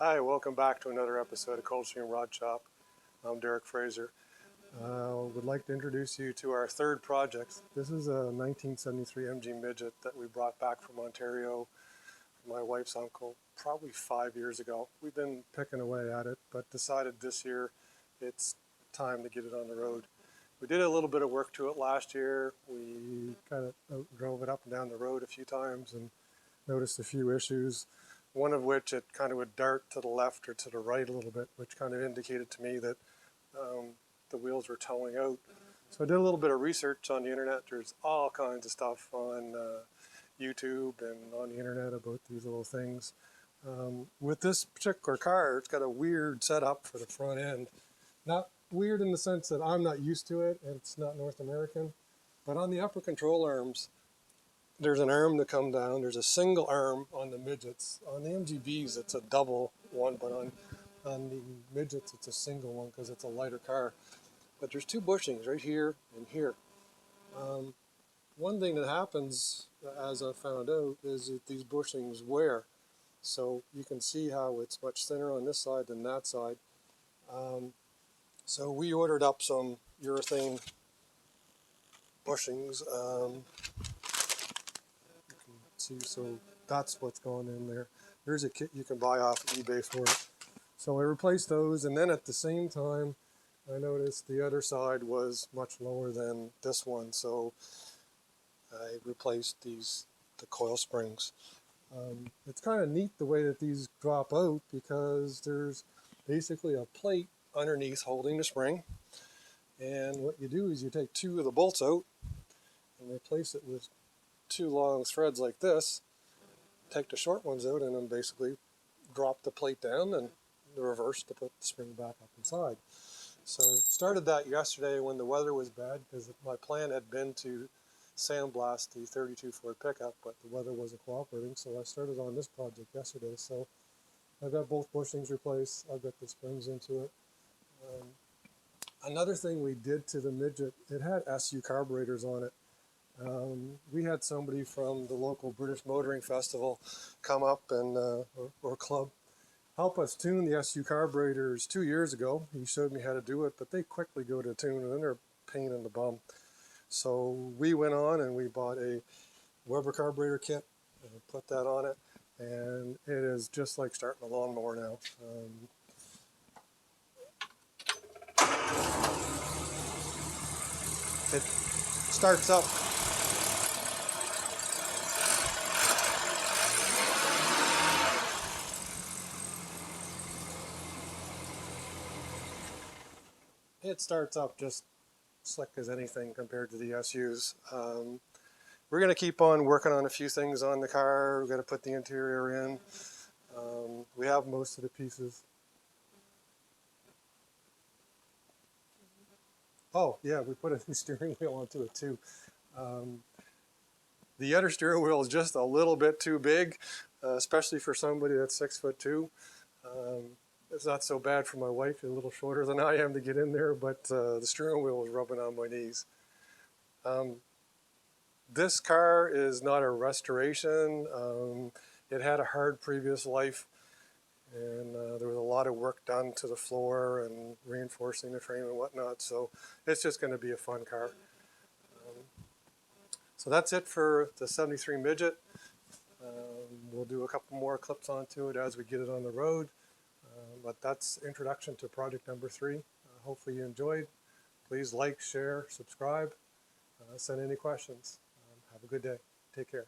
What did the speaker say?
Hi, welcome back to another episode of Coldstream Rod Shop. I'm Derek Fraser. Would like to introduce you to our third project. This is a 1973 MG Midget that we brought back from Ontario, my wife's uncle, probably 5 years ago. We've been picking away at it, but decided this year it's time to get it on the road. We did a little bit of work to it last year. We kind of drove it up and down the road a few times and noticed a few issues. One of which it kind of would dart to the left or to the right a little bit, which kind of indicated to me that the wheels were towing out. So I did a little bit of research on the internet. There's all kinds of stuff on YouTube and on the internet about these little things. With this particular car, it's got a weird setup for the front end. Not weird in the sense that I'm not used to it, and it's not North American, but on the upper control arms, there's an arm to come down. There's a single arm on the Midgets. On the MGBs, it's a double one, but on the Midgets, it's a single one because it's a lighter car. But there's two bushings right here and here. One thing that happens, as I found out, is that these bushings wear. So you can see how it's much thinner on this side than that side. So we ordered up some urethane bushings. So that's what's going in there. There's a kit you can buy off eBay for it. So I replaced those, and then at the same time I noticed the other side was much lower than this one, so I replaced the coil springs. It's kind of neat the way that these drop out, because there's basically a plate underneath holding the spring, and what you do is you take two of the bolts out and replace it with two long threads like this, take the short ones out, and then basically drop the plate down and the reverse to put the spring back up inside. So started that yesterday when the weather was bad, because my plan had been to sandblast the 32 Ford pickup, but the weather wasn't cooperating, so I started on this project yesterday. So I've got both bushings replaced, I've got the springs into it. Another thing we did to the Midget, it had SU carburetors on it. We had somebody from the local British Motoring Festival come up and or club help us tune the SU carburetors 2 years ago. He showed me how to do it, but they quickly go to tune and then they're a pain in the bum. So we went on and we bought a Weber carburetor kit and put that on it, and it is just like starting a lawnmower now. It starts up. It starts up just slick as anything compared to the SUs. We're going to keep on working on a few things on the car. We're going to put the interior in. We have most of the pieces. Oh yeah, we put a new steering wheel onto it too. The other steering wheel is just a little bit too big, especially for somebody that's 6'2". It's not so bad for my wife, who's a little shorter than I am, to get in there, but the steering wheel was rubbing on my knees. This car is not a restoration. It had a hard previous life, and there was a lot of work done to the floor and reinforcing the frame and whatnot, so it's just going to be a fun car. So that's it for the 73 Midget. We'll do a couple more clips onto it as we get it on the road. But that's introduction to project number 3. Hopefully you enjoyed. Please like, share, subscribe, send any questions. Have a good day. Take care.